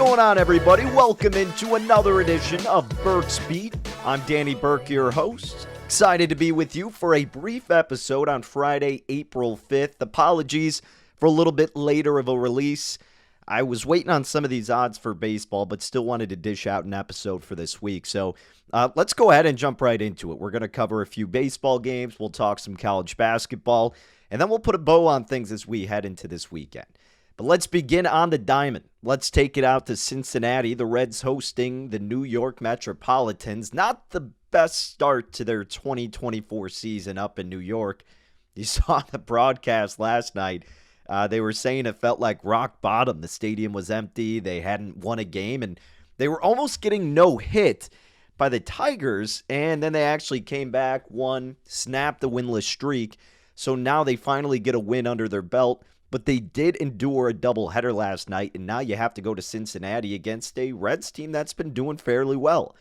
going on, everybody? Welcome into another edition of Burke's Beat. I'm Danny Burke, your host. Excited to be with you for a brief episode on Friday, April 5th. Apologies for a little bit later of a release. I was waiting on some of these odds for baseball, but still wanted to dish out an episode for this week. So let's go ahead and jump right into it. We're going to cover a few baseball games. We'll talk some college basketball, and then we'll put a bow on things as we head into this weekend. But let's begin on the diamond. Let's take it out to Cincinnati. The Reds hosting the New York Metropolitans. Not the best start to their 2024 season up in New York. You saw the broadcast last night. They were saying it felt like rock bottom. The stadium was empty. They hadn't won a game, and they were almost getting no hit by the Tigers. And then they actually came back, won, snapped the winless streak. So now they finally get a win under their belt. But they did endure a doubleheader last night, and now you have to go to Cincinnati against a Reds team that's been doing fairly well.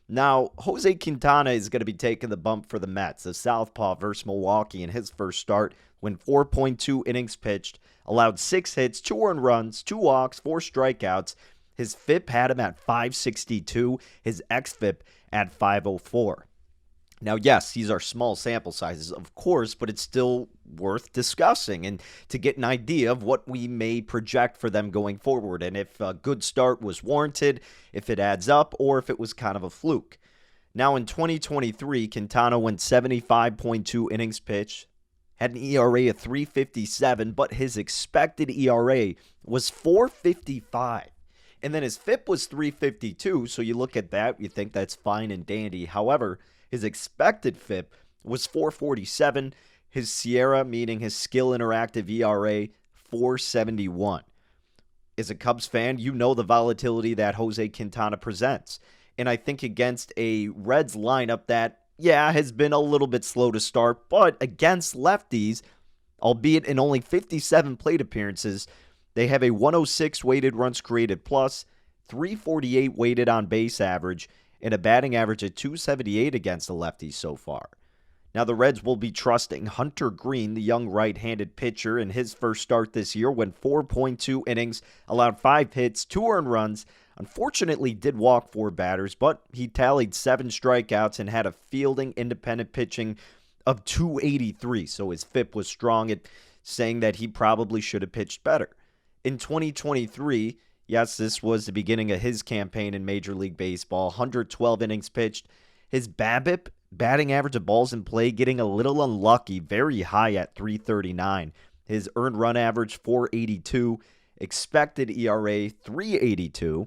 Now, Jose Quintana is going to be taking the bump for the Mets. The southpaw versus Milwaukee in his first start, went 4.2 innings pitched, allowed 6 hits, 2 earned runs, 2 walks, 4 strikeouts. His FIP had him at 562, his xFIP at 504. Now, yes, these are small sample sizes, of course, but it's still worth discussing and to get an idea of what we may project for them going forward and if a good start was warranted, if it adds up, or if it was kind of a fluke. Now, in 2023, Quintana went 75.2 innings pitched, had an ERA of 3.57, but his expected ERA was 4.55. And then his FIP was 3.52, so you look at that, you think that's fine and dandy. However, his expected FIP was 4.47. His Sierra, meaning his skill interactive ERA, 4.71. As a Cubs fan, you know the volatility that Jose Quintana presents. And I think against a Reds lineup that, has been a little bit slow to start, but against lefties, albeit in only 57 plate appearances, they have a 106 weighted runs created plus, 348 weighted on base average, and a batting average of 278 against the lefties so far. Now, the Reds will be trusting Hunter Green, the young right-handed pitcher, in his first start this year, went 4.2 innings, allowed 5 hits, 2 earned runs, unfortunately did walk 4 batters, but he tallied 7 strikeouts and had a fielding independent pitching of 283, so his FIP was strong at saying that he probably should have pitched better. In 2023, yes, this was the beginning of his campaign in Major League Baseball. 112 innings pitched. His BABIP, batting average of balls in play, getting a little unlucky, very high at 339. His earned run average, 482. Expected ERA, 382.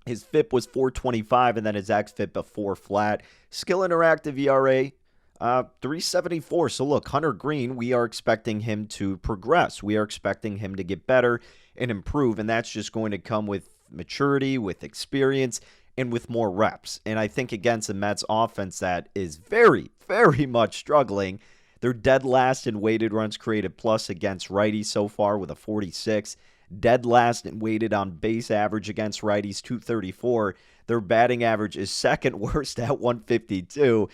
His FIP was 425, and then his xFIP, a 4 flat. Skill interactive ERA, 374. So look, Hunter Green, we are expecting him to progress. We are expecting him to get better and improve, and that's just going to come with maturity, with experience, and with more reps. And I think against the Mets offense that is very, very much struggling, they're dead last in weighted runs created plus against righties so far with a 46. Dead last in weighted on base average against righties, 234. Their batting average is second worst at 152.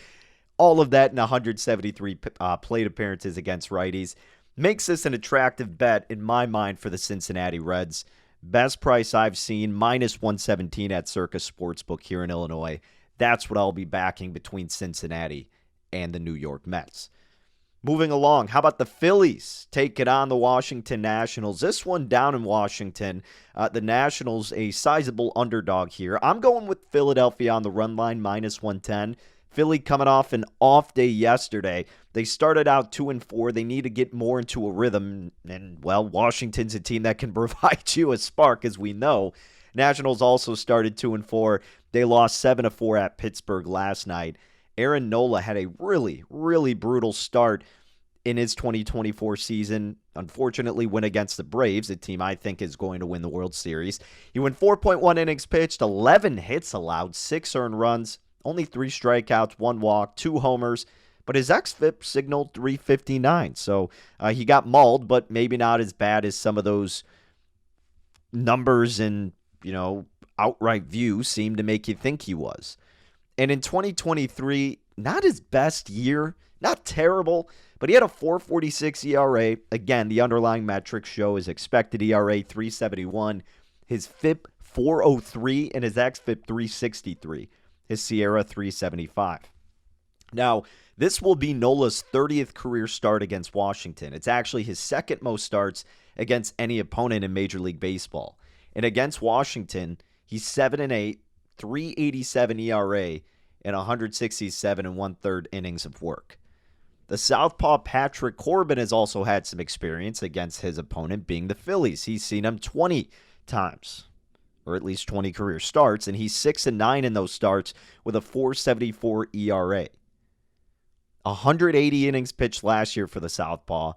All of that in 173 plate appearances against righties. Makes this an attractive bet in my mind for the Cincinnati Reds. Best price I've seen, minus 117 at Circus Sportsbook here in Illinois. That's what I'll be backing between Cincinnati and the New York Mets. Moving along, how about the Phillies taking on the Washington Nationals? This one down in Washington. The Nationals, a sizable underdog here. I'm going with Philadelphia on the run line, minus 110. Philly coming off an off day yesterday. They started out 2-4. They need to get more into a rhythm. And, well, Washington's a team that can provide you a spark, as we know. Nationals also started 2-4. They lost 7-4 at Pittsburgh last night. Aaron Nola had a really, really brutal start in his 2024 season. Unfortunately, went against the Braves, a team I think is going to win the World Series. He went 4.1 innings pitched, 11 hits allowed, 6 earned runs. Only 3 strikeouts, 1 walk, 2 homers, but his xFIP signaled 359. So he got mauled, but maybe not as bad as some of those numbers and, outright view seem to make you think he was. And in 2023, not his best year, not terrible, but he had a 4.46 ERA. Again, the underlying metrics show his expected ERA 3.71, his FIP 403, and his xFIP 363. His SIERA 375. Now, this will be Nola's 30th career start against Washington. It's actually his second most starts against any opponent in Major League Baseball. And against Washington, he's 7-8, 3.87 ERA, and 167 and 1/3 innings of work. The southpaw Patrick Corbin has also had some experience against his opponent, being the Phillies. He's seen him 20 times, or at least 20 career starts, and he's 6-9 in those starts with a 4.74 ERA. 180 innings pitched last year for the southpaw.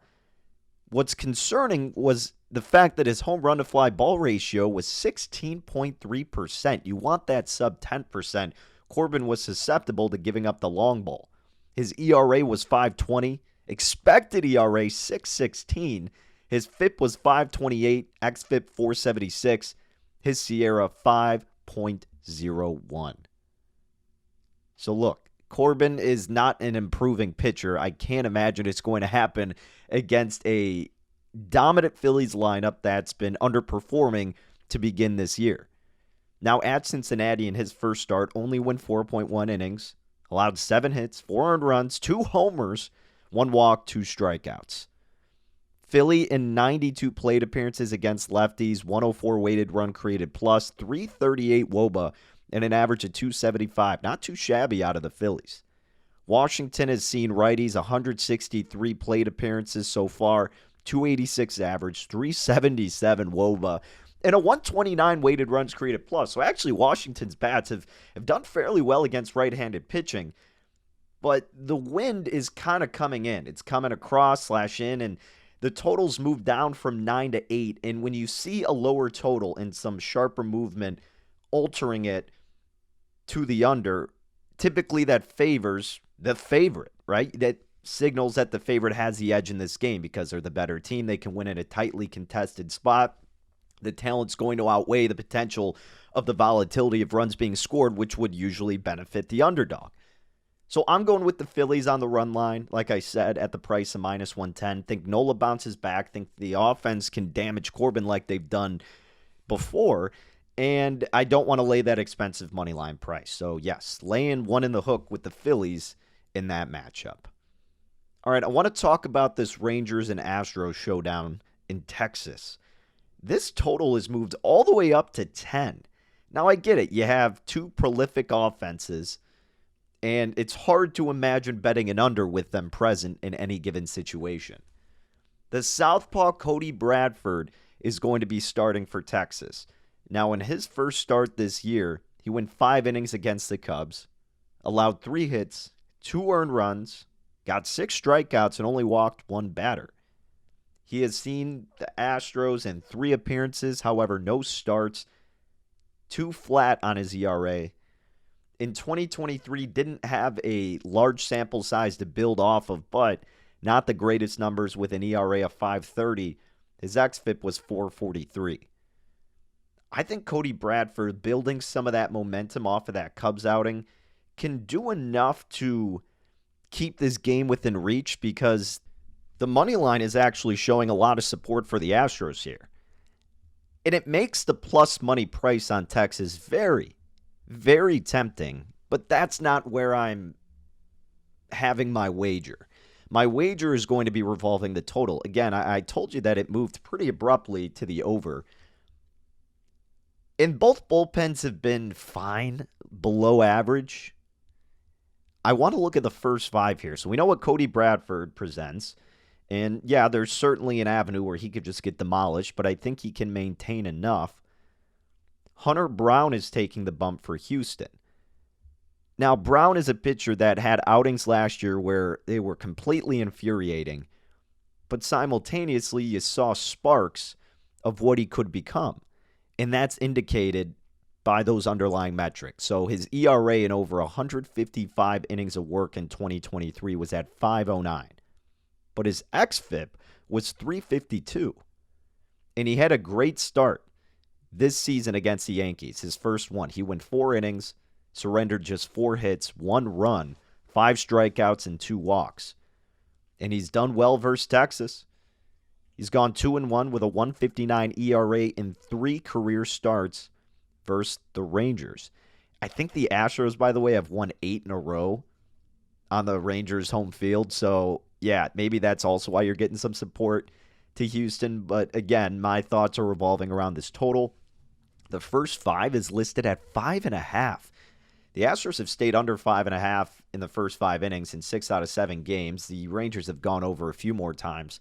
What's concerning was the fact that his home run to fly ball ratio was 16.3%. You want that sub 10%. Corbin was susceptible to giving up the long ball. His ERA was 5.20, expected ERA 6.16. His FIP was 5.28, xFIP 4.76, his SIERA 5.01. So look, Corbin is not an improving pitcher. I can't imagine it's going to happen against a dominant Phillies lineup that's been underperforming to begin this year. Now at Cincinnati in his first start, only went 4.1 innings, allowed 7 hits, 4 earned runs, 2 homers, 1 walk, 2 strikeouts. Philly in 92 plate appearances against lefties, 104 weighted run created plus, 338 WOBA, and an average of 275. Not too shabby out of the Phillies. Washington has seen righties 163 plate appearances so far, 286 average, 377 WOBA, and a 129 weighted runs created plus. So actually Washington's bats have done fairly well against right-handed pitching, but the wind is kind of coming in. It's coming across / in, and the totals moved down from 9 to 8. And when you see a lower total and some sharper movement altering it to the under, typically that favors the favorite, right? That signals that the favorite has the edge in this game because they're the better team. They can win in a tightly contested spot. The talent's going to outweigh the potential of the volatility of runs being scored, which would usually benefit the underdog. So I'm going with the Phillies on the run line, like I said, at the price of -110. Think Nola bounces back. Think the offense can damage Corbin like they've done before. And I don't want to lay that expensive money line price. So yes, laying one in the hook with the Phillies in that matchup. All right, I want to talk about this Rangers and Astros showdown in Texas. This total has moved all the way up to 10. Now, I get it. You have 2 prolific offenses, and it's hard to imagine betting an under with them present in any given situation. The southpaw Cody Bradford is going to be starting for Texas. Now, in his first start this year, he went 5 innings against the Cubs, allowed 3 hits, 2 earned runs, got 6 strikeouts, and only walked 1 batter. He has seen the Astros in 3 appearances, however, no starts, 2 flat on his ERA. In 2023, didn't have a large sample size to build off of, but not the greatest numbers with an ERA of 5.30. His xFIP was 4.43. I think Cody Bradford, building some of that momentum off of that Cubs outing, can do enough to keep this game within reach because the money line is actually showing a lot of support for the Astros here. And it makes the plus money price on Texas very, very tempting, but that's not where I'm having my wager. My wager is going to be revolving the total. Again, I told you that it moved pretty abruptly to the over. And both bullpens have been fine, below average. I want to look at the first 5 here. So we know what Cody Bradford presents. And yeah, there's certainly an avenue where he could just get demolished, but I think he can maintain enough. Hunter Brown is taking the bump for Houston. Now, Brown is a pitcher that had outings last year where they were completely infuriating, but simultaneously you saw sparks of what he could become. And that's indicated by those underlying metrics. So his ERA in over 155 innings of work in 2023 was at 5.09. But his xFIP was 3.52. And he had a great start this season against the Yankees. His first one, he went 4 innings, surrendered just 4 hits, 1 run, 5 strikeouts, and 2 walks. And he's done well versus Texas. He's gone 2-1 with a 1.59 ERA in 3 career starts versus the Rangers. I think the Astros, by the way, have won 8 in a row on the Rangers' home field. So, yeah, maybe that's also why you're getting some support to Houston. But again, my thoughts are revolving around this total. The first 5 is listed at 5.5. The Astros have stayed under 5.5 in the first 5 innings in 6 out of 7 games. The Rangers have gone over a few more times.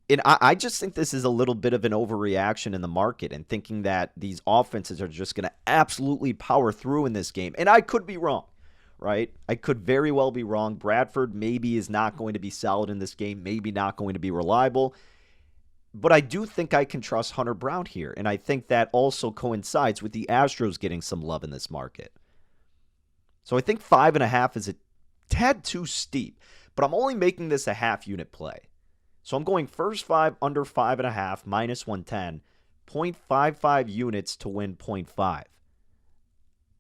And I just think this is a little bit of an overreaction in the market and thinking that these offenses are just going to absolutely power through in this game. And I could be wrong, right? I could very well be wrong. Bradford maybe is not going to be solid in this game, maybe not going to be reliable. But I do think I can trust Hunter Brown here. And I think that also coincides with the Astros getting some love in this market. So I think 5.5 is a tad too steep. But I'm only making this a half unit play. So I'm going first 5 under 5.5, minus 110, 0.55 units to win 0.5.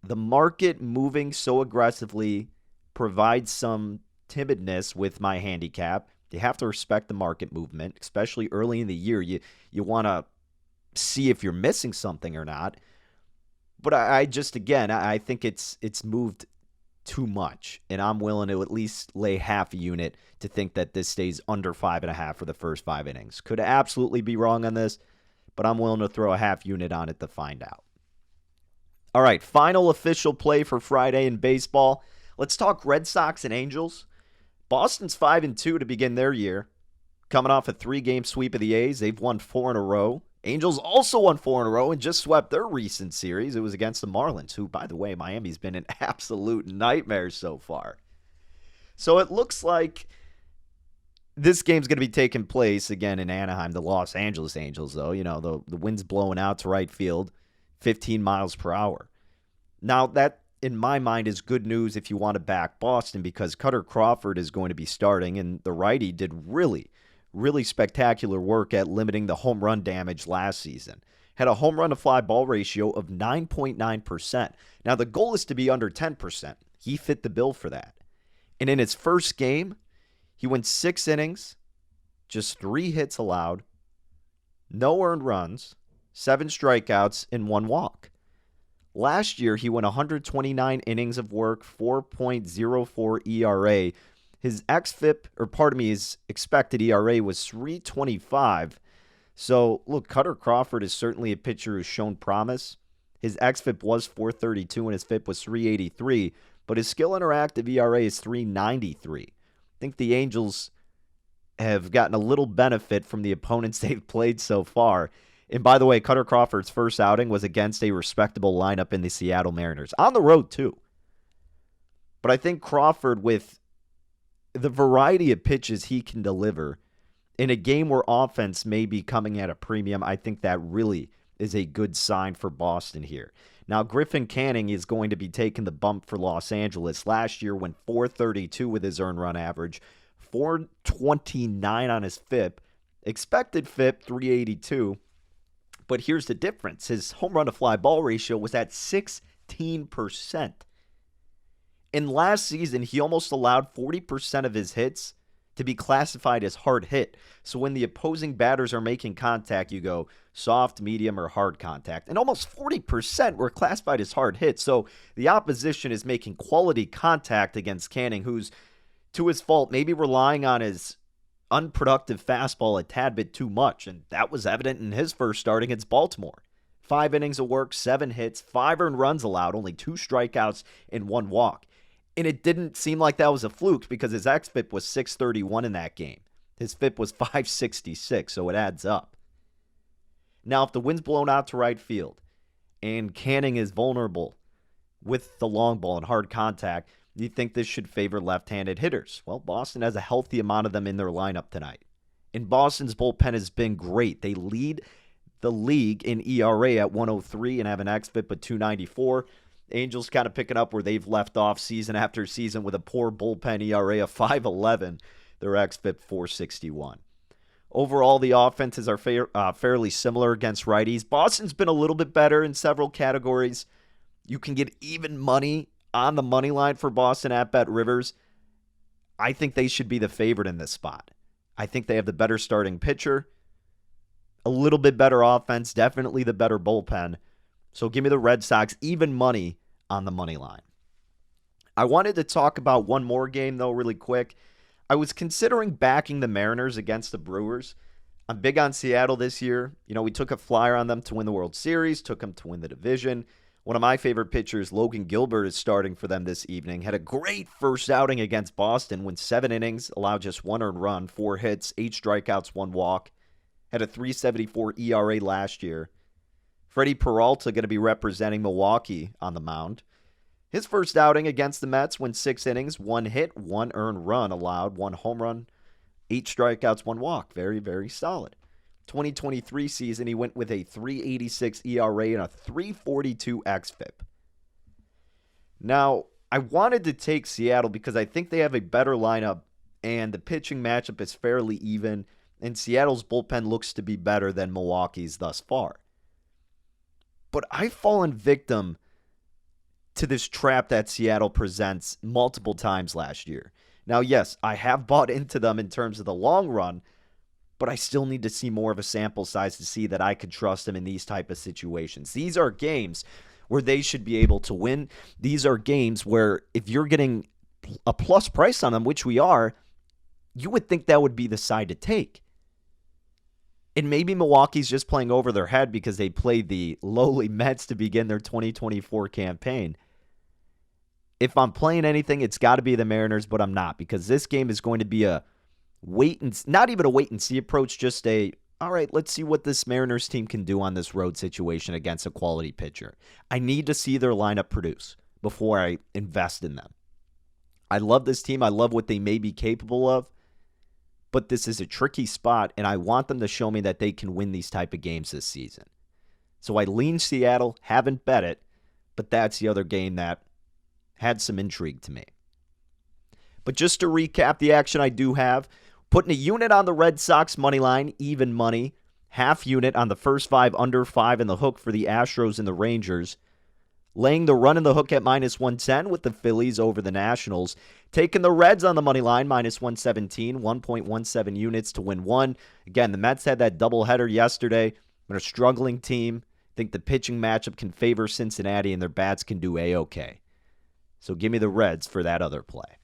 The market moving so aggressively provides some timidness with my handicap. You have to respect the market movement, especially early in the year. You want to see if you're missing something or not. But I think it's moved too much, and I'm willing to at least lay half a unit to think that this stays under 5.5 for the first 5 innings. Could absolutely be wrong on this, but I'm willing to throw a half unit on it to find out. All right, final official play for Friday in baseball. Let's talk Red Sox and Angels. Boston's 5-2 to begin their year. Coming off a 3-game sweep of the A's, they've won 4 in a row. Angels also won 4 in a row and just swept their recent series. It was against the Marlins, who, by the way, Miami's been an absolute nightmare so far. So it looks like this game's going to be taking place again in Anaheim. The Los Angeles Angels, though, the wind's blowing out to right field, 15 miles per hour. Now, that, in my mind, is good news if you want to back Boston, because Cutter Crawford is going to be starting, and the righty did really spectacular work at limiting the home run damage last season. Had a home run to fly ball ratio of 9.9%. Now, the goal is to be under 10%. He fit the bill for that. And in his first game, he went 6 innings, just 3 hits allowed, no earned runs, 7 strikeouts, and 1 walk. Last year, he went 129 innings of work, 4.04 ERA. His his expected ERA was 3.25. So, look, Cutter Crawford is certainly a pitcher who's shown promise. His xFIP was 4.32 and his FIP was 3.83, but his skill interactive ERA is 3.93. I think the Angels have gotten a little benefit from the opponents they've played so far. And by the way, Cutter Crawford's first outing was against a respectable lineup in the Seattle Mariners. On the road, too. But I think Crawford, with the variety of pitches he can deliver in a game where offense may be coming at a premium, I think that really is a good sign for Boston here. Now, Griffin Canning is going to be taking the bump for Los Angeles. Last year went 4.32 with his earned run average, 4.29 on his FIP, expected FIP 3.82. But here's the difference. His home run to fly ball ratio was at 16%. In last season, he almost allowed 40% of his hits to be classified as hard hit. So when the opposing batters are making contact, you go soft, medium, or hard contact. And almost 40% were classified as hard hits. So the opposition is making quality contact against Canning, who's, to his fault, maybe relying on his unproductive fastball a tad bit too much. And that was evident in his first start against Baltimore. 5 innings of work, 7 hits, 5 earned runs allowed, only 2 strikeouts, and 1 walk. And it didn't seem like that was a fluke because his xFIP was 6.31 in that game. His FIP was 5.66, so it adds up. Now, if the wind's blown out to right field and Canning is vulnerable with the long ball and hard contact, you think this should favor left-handed hitters. Well, Boston has a healthy amount of them in their lineup tonight. And Boston's bullpen has been great. They lead the league in ERA at 103 and have an xFIP of 294. Angels kind of picking up where they've left off season after season with a poor bullpen ERA of 5.11. Their xFIP 4.61. Overall, the offenses are fairly similar against righties. Boston's been a little bit better in several categories. You can get even money on the money line for Boston at Bet Rivers. I think they should be the favorite in this spot. I think they have the better starting pitcher, a little bit better offense, definitely the better bullpen. So give me the Red Sox even money on the money line. I wanted to talk about one more game, though, really quick. I was considering backing the Mariners against the Brewers. I'm big on Seattle this year. We took a flyer on them to win the World Series, took them to win the division. One of my favorite pitchers, Logan Gilbert, is starting for them this evening. Had a great first outing against Boston, went 7 innings, allowed just 1 earned run, 4 hits, 8 strikeouts, 1 walk. Had a 3.74 ERA last year. Freddie Peralta going to be representing Milwaukee on the mound. His first outing against the Mets went 6 innings, 1 hit, 1 earned run allowed, 1 home run, 8 strikeouts, 1 walk. Very, very solid. 2023 season, he went with a 3.86 ERA and a 3.42 xFIP. Now, I wanted to take Seattle because I think they have a better lineup and the pitching matchup is fairly even, and Seattle's bullpen looks to be better than Milwaukee's thus far. But I've fallen victim to this trap that Seattle presents multiple times last year. Now, yes, I have bought into them in terms of the long run, but I still need to see more of a sample size to see that I could trust them in these type of situations. These are games where they should be able to win. These are games where if you're getting a plus price on them, which we are, you would think that would be the side to take. And maybe Milwaukee's just playing over their head because they played the lowly Mets to begin their 2024 campaign. If I'm playing anything, it's got to be the Mariners, but I'm not, because this game is going to be a not even a wait and see approach, just all right, let's see what this Mariners team can do on this road situation against a quality pitcher. I need to see their lineup produce before I invest in them. I love this team. I love what they may be capable of. But this is a tricky spot, and I want them to show me that they can win these type of games this season. So I lean Seattle, haven't bet it, but that's the other game that had some intrigue to me. But just to recap the action I do have, putting a unit on the Red Sox money line, even money, half unit on the first 5 under 5 in the hook for the Astros and the Rangers, laying the run in the hook at -110 with the Phillies over the Nationals. Taking the Reds on the money line, -117, 1.17 units to win 1. Again, the Mets had that doubleheader yesterday. They're a struggling team. I think the pitching matchup can favor Cincinnati, and their bats can do A-OK. So give me the Reds for that other play.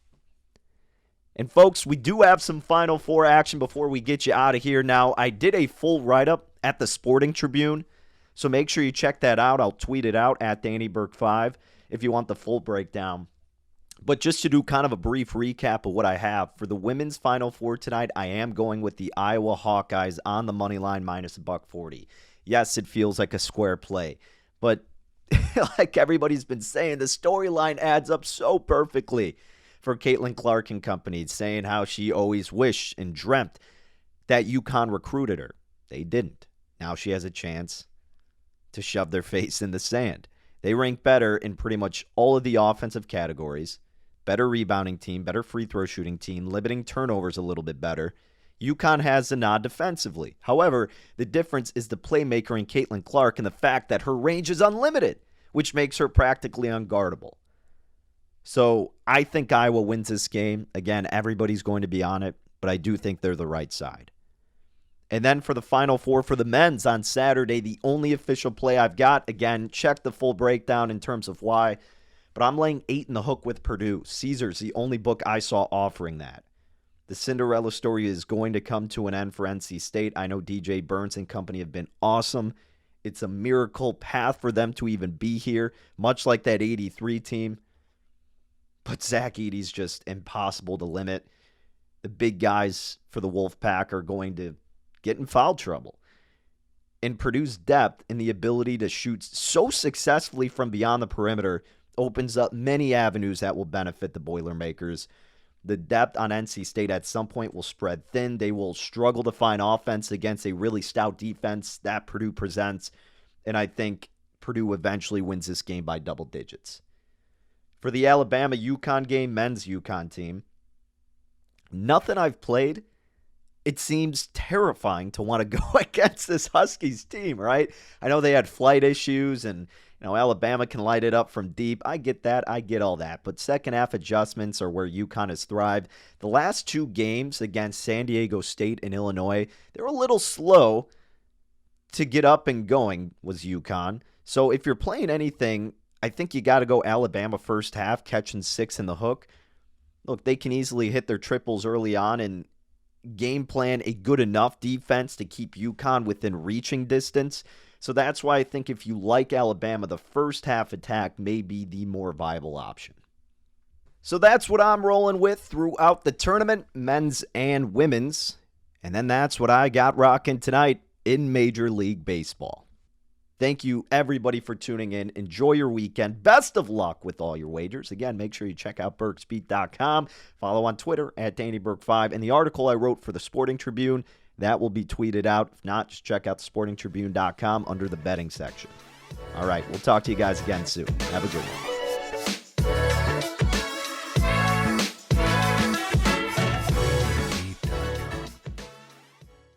And folks, we do have some Final Four action before we get you out of here. Now, I did a full write-up at the Sporting Tribune, so make sure you check that out. I'll tweet it out at DannyBurke5 if you want the full breakdown. But just to do kind of a brief recap of what I have, for the women's Final Four tonight, I am going with the Iowa Hawkeyes on the money line -140. Yes, it feels like a square play, but like everybody's been saying, the storyline adds up so perfectly for Caitlin Clark and company, saying how she always wished and dreamt that UConn recruited her. They didn't. Now she has a chance to shove their face in the sand. They rank better in pretty much all of the offensive categories. Better rebounding team, better free throw shooting team, limiting turnovers a little bit better. UConn has the nod defensively. However, the difference is the playmaker in Caitlin Clark and the fact that her range is unlimited, which makes her practically unguardable. So I think Iowa wins this game. Again, everybody's going to be on it, but I do think they're the right side. And then for the Final Four for the men's on Saturday, the only official play I've got, again, check the full breakdown in terms of why, but I'm laying 8 in the hook with Purdue. Caesars, the only book I saw offering that. The Cinderella story is going to come to an end for NC State. I know DJ Burns and company have been awesome. It's a miracle path for them to even be here, much like that 83 team. But Zach Edey's just impossible to limit. The big guys for the Wolfpack are going to get in foul trouble. And Purdue's depth and the ability to shoot so successfully from beyond the perimeter opens up many avenues that will benefit the Boilermakers. The depth on NC State at some point will spread thin. They will struggle to find offense against a really stout defense that Purdue presents. And I think Purdue eventually wins this game by double digits. For the Alabama-UConn game, men's UConn team, nothing I've played, it seems terrifying to want to go against this Huskies team, right? I know they had flight issues and Alabama can light it up from deep. I get that. I get all that. But second half adjustments are where UConn has thrived. The last 2 games against San Diego State and Illinois, they were a little slow to get up and going was UConn. So if you're playing anything, I think you got to go Alabama first half, catching 6 in the hook. Look, they can easily hit their triples early on and game plan a good enough defense to keep UConn within reaching distance. So that's why I think if you like Alabama, the first half attack may be the more viable option. So that's what I'm rolling with throughout the tournament, men's and women's. And then that's what I got rocking tonight in Major League Baseball. Thank you, everybody, for tuning in. Enjoy your weekend. Best of luck with all your wagers. Again, make sure you check out BurksBeat.com. Follow on Twitter at DannyBurke5. And the article I wrote for the Sporting Tribune, that will be tweeted out. If not, just check out thesportingtribune.com under the betting section. All right, we'll talk to you guys again soon. Have a good one.